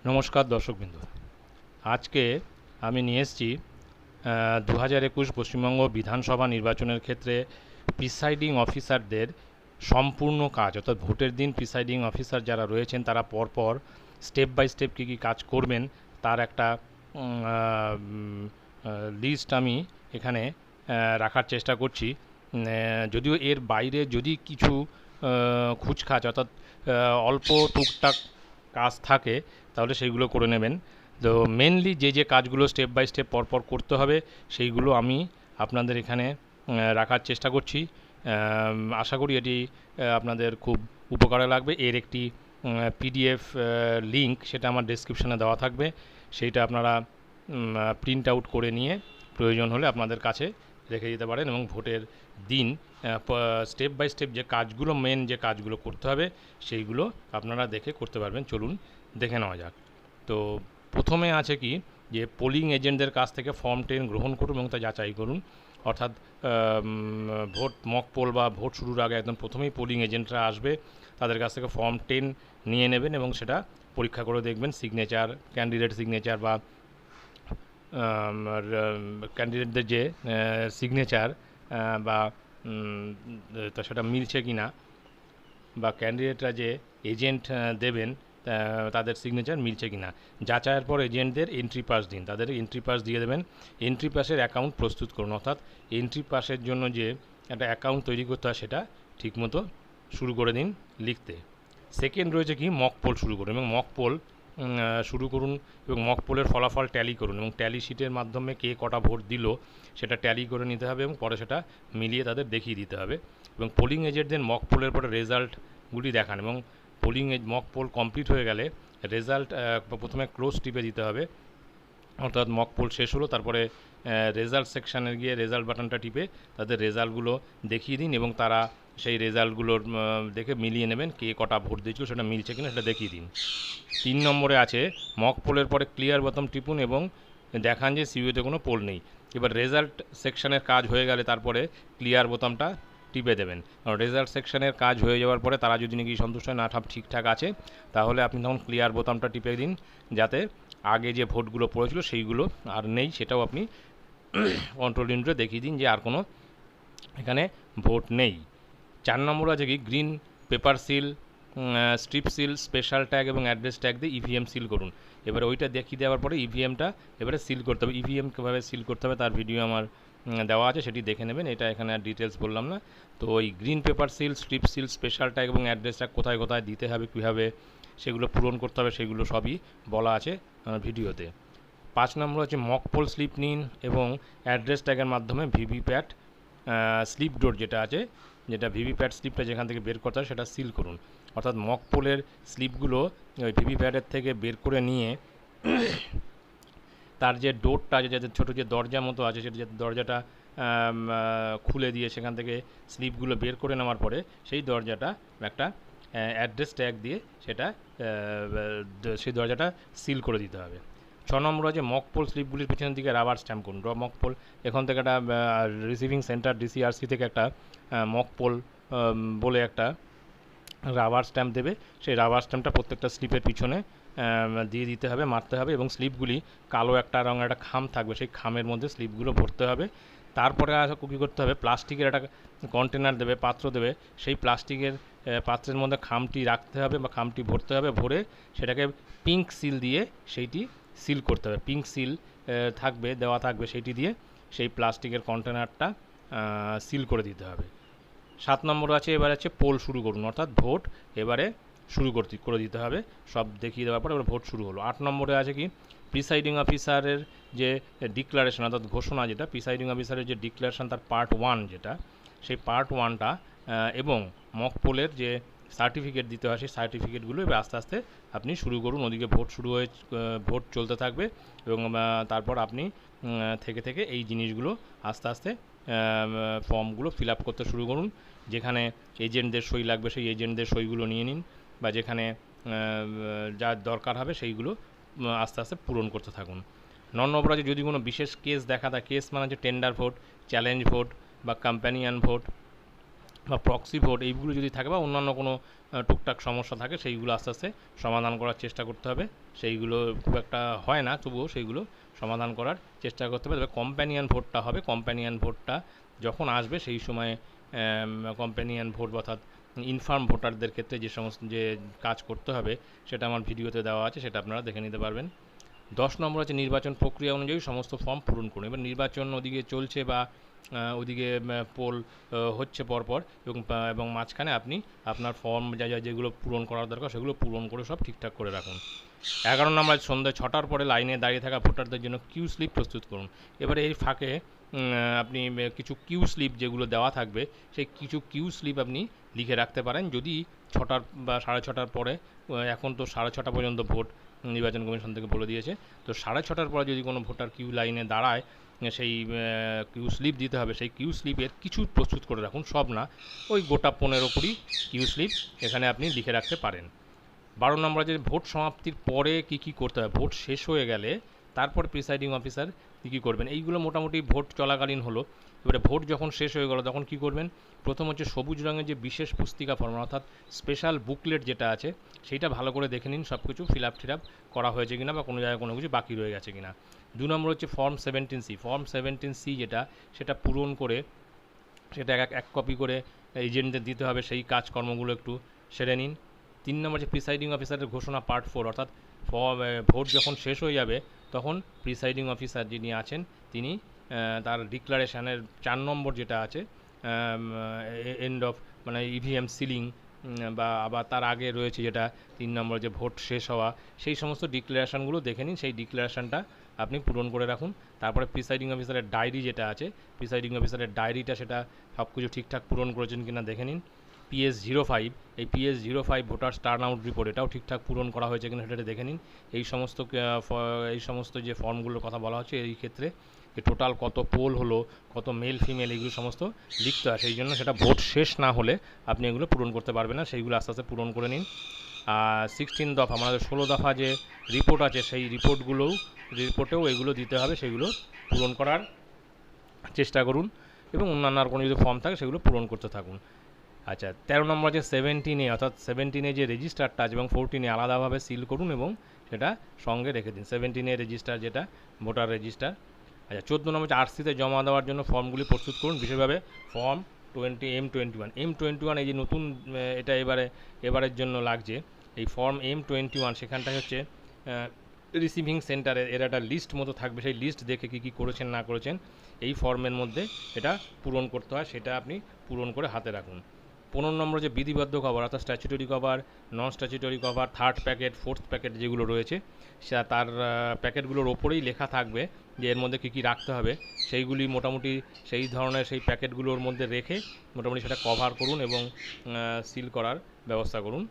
নমস্কার দর্শকবৃন্দ। আজকে আমি নিয়ে এসেছি 2021 পশ্চিমবঙ্গ বিধানসভা নির্বাচনের ক্ষেত্রে প্রিসাইডিং অফিসারদের সম্পূর্ণ কাজ, অর্থাৎ ভোটের দিন প্রিসাইডিং অফিসার যারা রয়েছেন তারা পরপর স্টেপ বাই স্টেপ কী কী কাজ করবেন তার একটা লিস্ট আমি এখানে রাখার চেষ্টা করছি। যদিও এর বাইরে যদি কিছু খুচখাচ অর্থাৎ অল্প টুকটাক কাজ থাকে তাহলে সেইগুলো করে নেবেন। তো মেনলি যে যে কাজগুলো স্টেপ বাই স্টেপ পরপর করতে হবে সেইগুলো আমি আপনাদের এখানে রাখার চেষ্টা করছি। আশা করি এটি আপনাদের খুব উপকারে লাগবে। এর একটি পিডিএফ লিঙ্ক সেটা আমার ডেসক্রিপশানে দেওয়া থাকবে, সেইটা আপনারা প্রিন্ট আউট করে নিয়ে প্রয়োজন হলে আপনাদের কাছে রেখে দিতে পারেন এবং ভোটের দিন স্টেপ বাই স্টেপ যে কাজগুলো মেন যে কাজগুলো করতে হবে সেইগুলো আপনারা দেখে করতে পারবেন। চলুন দেখে নেওয়া যাক। তো প্রথমে আছে কি যে পোলিং এজেন্টদের কাছ থেকে ফর্ম 10 গ্রহণ করুন এবং তা যাচাই করুন। অর্থাৎ ভোট মক পোল বা ভোট শুরুর আগে একদম প্রথমেই পোলিং এজেন্টরা আসবে, তাদের কাছ থেকে ফর্ম 10 নিয়ে নেবেন এবং সেটা পরীক্ষা করে দেখবেন সিগনেচার, ক্যান্ডিডেট সিগনেচার বা ক্যান্ডিডেটদের যে সিগনেচার বা তা সেটা মিলছে কি না, বা ক্যান্ডিডেটরা যে এজেন্ট দেবেন তাদের সিগনেচার মিলছে কি না। যাচাইয়ের পর এজেন্টদের এন্ট্রি পাস দিন, তাদের এন্ট্রি পাস দিয়ে দেবেন। এন্ট্রি পাসের অ্যাকাউন্ট প্রস্তুত করুন, অর্থাৎ এন্ট্রি পাসের জন্য যে একটা অ্যাকাউন্ট তৈরি করতে হয় সেটা ঠিকমতো শুরু করে দিন লিখতে। সেকেন্ড রয়েছে কি মক পোল শুরু করুন এবং মক পোল শুরু করুন এবং মক পোলের ফলাফল ট্যালি করুন এবং ট্যালি শিটের মাধ্যমে কে কটা ভোট দিল সেটা ট্যালি করে নিতে হবে এবং পরে সেটা মিলিয়ে তাদের দেখিয়ে দিতে হবে। এবং পোলিং এজেন্টদের মক পোলের পরে রেজাল্টগুলি দেখান এবং পোলিং মক পোল কমপ্লিট হয়ে গেলে রেজাল্ট প্রথমে ক্লোজ টিপে দিতে হবে, অর্থাৎ মক পোল শেষ হলো তারপরে রেজাল্ট সেকশানে গিয়ে রেজাল্ট বাটনটা টিপে তাদের রেজাল্টগুলো দেখিয়ে দিন এবং তারা সেই রেজাল্টগুলোর দেখে মিলিয়ে নেবেন কে কটা ভোট দিয়েছিল সেটা মিলছে কিনা সেটা দেখিয়ে দিন। 3 নম্বরে আছে মক পোলের পরে ক্লিয়ার বোতাম টিপুন এবং দেখান যে সিইউতে কোনো পোল নেই। এবার রেজাল্ট সেকশানের কাজ হয়ে গেলে তারপরে ক্লিয়ার বোতামটা টিপে দেবেন, কারণ রেজাল্ট সেকশানের কাজ হয়ে যাওয়ার পরে তারা যদি নাকি সন্তুষ্ট না ঠিকঠাক আছে তাহলে আপনি তখন ক্লিয়ার বোতামটা টিপে দিন, যাতে আগে যে ভোটগুলো পড়েছিল সেইগুলো আর নেই সেটাও আপনি কন্ট্রোল ইউনিটে দেখিয়ে দিন যে আর কোনো এখানে ভোট নেই। 4 নম্বর আছে কি green paper seal, strip seal, special tag এবং অ্যাড্রেস ট্যাগ দিয়ে ইভিএম সিল করুন। এবারে ওইটা দেখিয়ে দেওয়ার পরে ইভিএমটা এবারে সিল করতে হবে। ইভিএম কীভাবে সিল করতে হবে তার ভিডিও আমার দেওয়া আছে, সেটি দেখে নেবেন, এটা এখানে আর ডিটেলস বললাম না। তো ওই green paper seal, strip seal, special tag এবং অ্যাড্রেস ট্যাগ কোথায় কোথায় দিতে হবে, কীভাবে সেগুলো পূরণ করতে হবে সেগুলো সবই বলা আছে ভিডিওতে। 5 নম্বর হচ্ছে মক পোল স্লিপ নিন এবং অ্যাড্রেস ট্যাগের মাধ্যমে ভিভিপ্যাট স্লিপ ডোর যেটা আছে, যেটা ভিভিপ্যাট স্লিপটা যেখান থেকে বের করতে হয় সেটা সিল করুন। অর্থাৎ মক পোলের স্লিপগুলো ওই ভিভিপ্যাটের থেকে বের করে নিয়ে তার যে ডোরটা আছে, যাতে ছোটো যে দরজা মতো আছে সেটা যাতে দরজাটা খুলে দিয়ে সেখান থেকে স্লিপগুলো বের করে নেওয়ার পরে সেই দরজাটা একটা অ্যাড্রেস ট্যাগ দিয়ে সেটা সেই দরজাটা সিল করে দিতে হবে। 6 নম্বর আছে মক পোল স্লিপগুলির পিছনের দিকে রাবার স্ট্যাম্প করুন। মক পোল এখান থেকে একটা রিসিভিং সেন্টার ডিসিআরসি থেকে একটা মক পোল বলে একটা রাবার স্ট্যাম্প দেবে, সেই রাবার স্ট্যাম্পটা প্রত্যেকটা স্লিপের পিছনে দিয়ে দিতে হবে, মারতে হবে এবং স্লিপগুলি কালো একটা রঙের একটা খাম থাকবে, সেই খামের মধ্যে স্লিপগুলো ভরতে হবে। তারপরে কী করতে হবে, প্লাস্টিকের একটা কন্টেনার দেবে, পাত্র দেবে, সেই প্লাস্টিকের পাত্রের মধ্যে খামটি রাখতে হবে বা খামটি ভরতে হবে, ভরে সেটাকে পিঙ্ক সিল দিয়ে সেইটি সিল করতে হবে। পিঙ্ক সিল থাকবে, দেওয়া থাকবে, সেইটি দিয়ে সেই প্লাস্টিকের কন্টেনারটা সিল করে দিতে হবে। 7 নম্বর আছে এবার আছে পোল শুরু করুন, অর্থাৎ ভোট এবারে শুরু করে দিতে হবে, সব দেখিয়ে দেওয়ার পর এবার ভোট শুরু হলো। 8 নম্বরে আছে কি প্রিসাইডিং অফিসারের যে ডিক্লারেশন, অর্থাৎ ঘোষণা, যেটা প্রিসাইডিং অফিসারের যে ডিক্লারেশন তার পার্ট 1 যেটা, সেই পার্ট 1টা এবং মক পোলের যে সার্টিফিকেট দিতে হয় সেই সার্টিফিকেটগুলো এবার আস্তে আস্তে আপনি শুরু করুন। ওদিকে ভোট শুরু হয়ে ভোট চলতে থাকবে এবং তারপর আপনি থেকে থেকে এই জিনিসগুলো আস্তে আস্তে ফর্মগুলো ফিল আপ করতে শুরু করুন। যেখানে এজেন্টদের সই লাগবে সেই এজেন্টদের সইগুলো নিয়ে নিন, বা যেখানে যা দরকার হবে সেইগুলো আস্তে আস্তে পূরণ করতে থাকুন। 9 নম্বর আছে যদি কোনো বিশেষ কেস দেখা দেয়, কেস মানে হচ্ছে টেন্ডার ভোট, চ্যালেঞ্জ ভোট বা কম্প্যানিয়ান ভোট বা প্রক্সি ভোট এইগুলো যদি থাকে বা অন্যান্য কোনো টুকটাক সমস্যা থাকে সেইগুলো আস্তে আস্তে সমাধান করার চেষ্টা করতে হবে। সেইগুলো খুব একটা হয় না, তবুও সেইগুলো সমাধান করার চেষ্টা করতে হবে। তবে কম্প্যানিয়ন ভোটটা হবে, কম্প্যানিয়ন ভোটটা যখন আসবে সেই সময় কম্প্যানিয়ন ভোট অর্থাৎ ইনফার্ম ভোটারদের ক্ষেত্রে যে সমস্ত যে কাজ করতে হবে সেটা আমার ভিডিওতে দেওয়া আছে, সেটা আপনারা দেখে নিতে পারবেন। 10 নম্বর আছে নির্বাচন প্রক্রিয়া অনুযায়ী সমস্ত ফর্ম পূরণ করুন। এবার নির্বাচন ওদিকে চলছে বা ওদিকে পোল হচ্ছে পরপর এবং মাঝখানে আপনি আপনার ফর্ম যেগুলো পূরণ করার দরকার সেগুলো পূরণ করে সব ঠিকঠাক করে রাখুন। 11 নম্বর সন্ধ্যা 6টার পরে লাইনে দাঁড়িয়ে থাকা ভোটারদের জন্য কিউ স্লিপ প্রস্তুত করুন। এবারে এই ফাঁকে আপনি কিছু কিউ স্লিপ যেগুলো দেওয়া থাকবে সেই কিছু কিউ স্লিপ আপনি লিখে রাখতে পারেন। যদি 6টার বা 6:30টার পরে, এখন তো 6:30 পর্যন্ত ভোট নির্বাচন কমিশন থেকে বলে দিয়েছে, তো 6:30টার পরে যদি কোনো ভোটার কিউ লাইনে দাঁড়ায় সেই কিউ স্লিপ দিতে হবে, সেই কিউ স্লিপের কিছু প্রস্তুত করে রাখুন, সব না, ওই গোটা 15-20 কিউ স্লিপ এখানে আপনি লিখে রাখতে পারেন। 12 নম্বর যে ভোট সমাপ্তির পরে কী করতে হবে, ভোট শেষ হয়ে গেলে তারপর প্রিসাইডিং অফিসার কী করবেন, এইগুলো মোটামুটি ভোট চলাকালীন হলো। এবারে ভোট যখন শেষ হয়ে গেল তখন কী করবেন, প্রথম হচ্ছে সবুজ রঙের যে বিশেষ পুস্তিকা ফর্ম অর্থাৎ স্পেশাল বুকলেট যেটা আছে সেইটা ভালো করে দেখে নিন সব কিছু ফিল আপ করা হয়েছে কিনা বা কোনো জায়গায় কোনো কিছু বাকি রয়ে গেছে কিনা। 2 নম্বর হচ্ছে ফর্ম 17C, ফর্ম 17C যেটা সেটা পূরণ করে সেটা এক কপি করে এজেন্টদের দিতে হবে, সেই কাজকর্মগুলো একটু সেরে নিন। 3 নম্বর যে প্রিসাইডিং অফিসারের ঘোষণা পার্ট 4, অর্থাৎ ভোট যখন শেষ হয়ে যাবে তখন প্রিসাইডিং অফিসার যিনি আছেন তিনি তার ডিক্লারেশানের 4 নম্বর যেটা আছে এন্ড অফ মানে ইভিএম সিলিং বা আবার তার আগে রয়েছে যেটা 3 নম্বর যে ভোট শেষ হওয়া, সেই সমস্ত ডিক্লারেশানগুলো দেখে নিন, সেই ডিক্লারেশানটা আপনি পূরণ করে রাখুন। তারপরে প্রিসাইডিং অফিসারের ডায়েরি যেটা আছে, প্রিসাইডিং অফিসারের ডায়েরিটা সেটা সব কিছু ঠিকঠাক পূরণ করেছেন কিনা দেখে নিন। PS05, এই PS05 voters turn out report এটাও ঠিকঠাক পূরণ করা হয়েছে কিনা সেটা দেখে নিন। এই সমস্ত যে ফর্মগুলোর কথা বলা হচ্ছে এই ক্ষেত্রে টোটাল কত পোল হলো, কত মেল ফিমেল, এইগুলো সমস্ত লিখতে হয়, সেই জন্য সেটা ভোট শেষ না হলে আপনি এগুলো পূরণ করতে পারবেন না, সেইগুলো আস্তে আস্তে পূরণ করে নিন। 16 দফা আমাদের 16 দফা যে রিপোর্ট আছে সেই রিপোর্টেও এগুলো দিতে হবে, সেগুলো পূরণ করার চেষ্টা করুন এবং অন্যান্য আর কোনো যদি ফর্ম থাকে সেগুলো পূরণ করতে থাকুন। আচ্ছা, 13 নম্বর যে 17A অর্থাৎ 17A যে রেজিস্টারটা আছে এবং 14A আলাদাভাবে সিল করুন এবং সেটা সঙ্গে রেখে দিন, 17A রেজিস্টার যেটা ভোটার রেজিস্টার। আচ্ছা, 14 নম্বর যে আরসিতে জমা দেওয়ার জন্য ফর্মগুলি প্রস্তুত করুন, বিশেষভাবে ফর্ম M21 এই যে নতুন এটা এবারের জন্য লাগছে, এই ফর্ম M21 সেখানটায় হচ্ছে রিসিভিং সেন্টারে এর একটা লিস্ট মতো থাকবে, সেই লিস্ট দেখে কী করেছেন না করেছেন এই ফর্মের মধ্যে এটা পূরণ করতে হয়, সেটা আপনি পূরণ করে হাতে রাখুন। 15 নম্বর যে বিধিবদ্ধ কভার অর্থাৎ statutory cover, non statutory cover, third packet, fourth packet যেগুলো রয়েছে তার প্যাকেটগুলোর ওপরেই লেখা থাকবে যে এর মধ্যে কী রাখতে হবে, সেইগুলি মোটামুটি সেই ধরনের সেই প্যাকেটগুলোর মধ্যে রেখে মোটামুটি সেটা কভার করুন এবং সিল করার ব্যবস্থা করুন।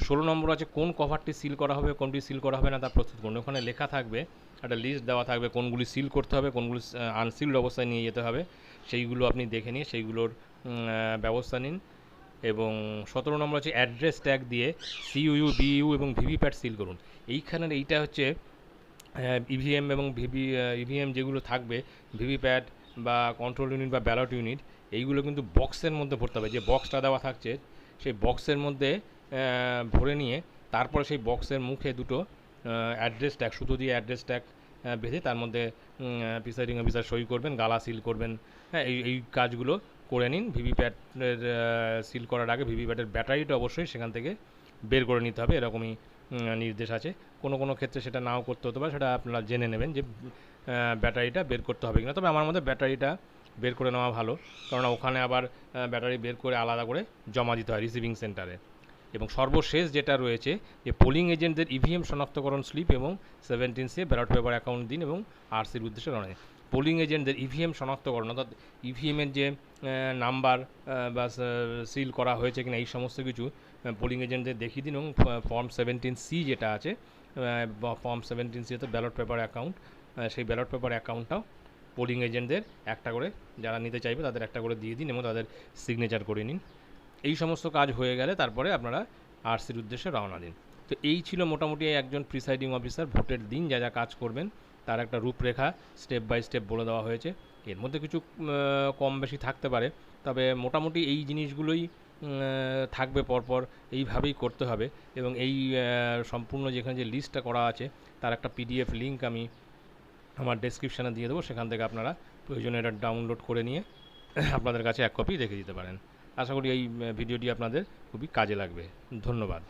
16 নম্বর আছে কোন কভারটি সিল করা হবে, কোনটি সিল করা হবে না তা প্রস্তুত করুন। ওখানে লেখা থাকবে, একটা লিস্ট দেওয়া থাকবে কোনগুলি সিল করতে হবে, কোনগুলি আনসিল্ড অবস্থায় নিয়ে যেতে হবে, সেইগুলো আপনি দেখে নিয়ে সেইগুলোর ব্যবস্থা নিন। এবং 17 নম্বর হচ্ছে অ্যাড্রেস ট্যাগ দিয়ে CUU, BU এবং ভিভিপ্যাট সিল করুন। এইটা হচ্ছে ইভিএম এবং ইভিএম যেগুলো থাকবে, ভিভিপ্যাট বা কন্ট্রোল ইউনিট বা ব্যালট ইউনিট, এইগুলো কিন্তু বক্সের মধ্যে ভরতে হবে, যে বক্সটা দেওয়া থাকছে সেই বক্সের মধ্যে ভরে নিয়ে তারপরে সেই বক্সের মুখে দুটো অ্যাড্রেস ট্যাগ, সুতো দিয়ে অ্যাড্রেস ট্যাগ বেঁধে তার মধ্যে প্রিসাইডিং অফিসার সই করবেন, গালা সিল করবেন। হ্যাঁ, এই কাজগুলো করে নিন। ভিভিপ্যাটের সিল করার আগে ভিভিপ্যাটের ব্যাটারিটা অবশ্যই সেখান থেকে বের করে নিতে হবে, এরকমই নির্দেশ আছে। কোনো ক্ষেত্রে সেটা নাও করতে হতে পারে, সেটা আপনারা জেনে নেবেন যে ব্যাটারিটা বের করতে হবে কিনা। তবে আমার মধ্যে ব্যাটারিটা বের করে নেওয়া ভালো, কারণ ওখানে আবার ব্যাটারি বের করে আলাদা করে জমা দিতে হয় রিসিভিং সেন্টারে। এবং সর্বশেষ যেটা রয়েছে যে পোলিং এজেন্টদের ইভিএম শনাক্তকরণ স্লিপ এবং 17C ব্যালট পেপার অ্যাকাউন্ট দিন এবং আরসির উদ্দেশ্যে রওনা দিন। পোলিং এজেন্টদের ইভিএম শনাক্তকরণ অর্থাৎ ইভিএমের যে নাম্বার বা সিল করা হয়েছে কিনা এই সমস্ত কিছু পোলিং এজেন্টদের দেখিয়ে দিন এবং ফর্ম 17C যেটা আছে, ফর্ম 17C হচ্ছে ব্যালট পেপার অ্যাকাউন্ট, সেই ব্যালট পেপার অ্যাকাউন্টটাও পোলিং এজেন্টদের একটা করে, যারা নিতে চাইবে তাদের একটা করে দিয়ে দিন এবং তাদের সিগনেচার করে নিন। এই সমস্ত কাজ হয়ে গেলে তারপরে আপনারা আরসির উদ্দেশ্যে রওনা দিন। তো এই ছিল মোটামুটি একজন প্রিসাইডিং অফিসার ভোটের দিন যা কাজ করবেন তার একটা রূপরেখা স্টেপ বাই স্টেপ বলে দেওয়া হয়েছে। এর মধ্যে কিছু কম বেশি থাকতে পারে, তবে মোটামুটি এই জিনিসগুলোই থাকবে পরপর, এইভাবেই করতে হবে। এবং এই সম্পূর্ণ যেখানে যে লিস্টটা করা আছে তার একটা পিডিএফ লিঙ্ক আমি আমার ডেসক্রিপশানে দিয়ে দেবো, সেখান থেকে আপনারা প্রয়োজনে এটা ডাউনলোড করে নিয়ে আপনাদের কাছে এক কপি রেখে দিতে পারেন। আশা করি এই ভিডিওটি আপনাদের খুবই কাজে লাগবে। ধন্যবাদ।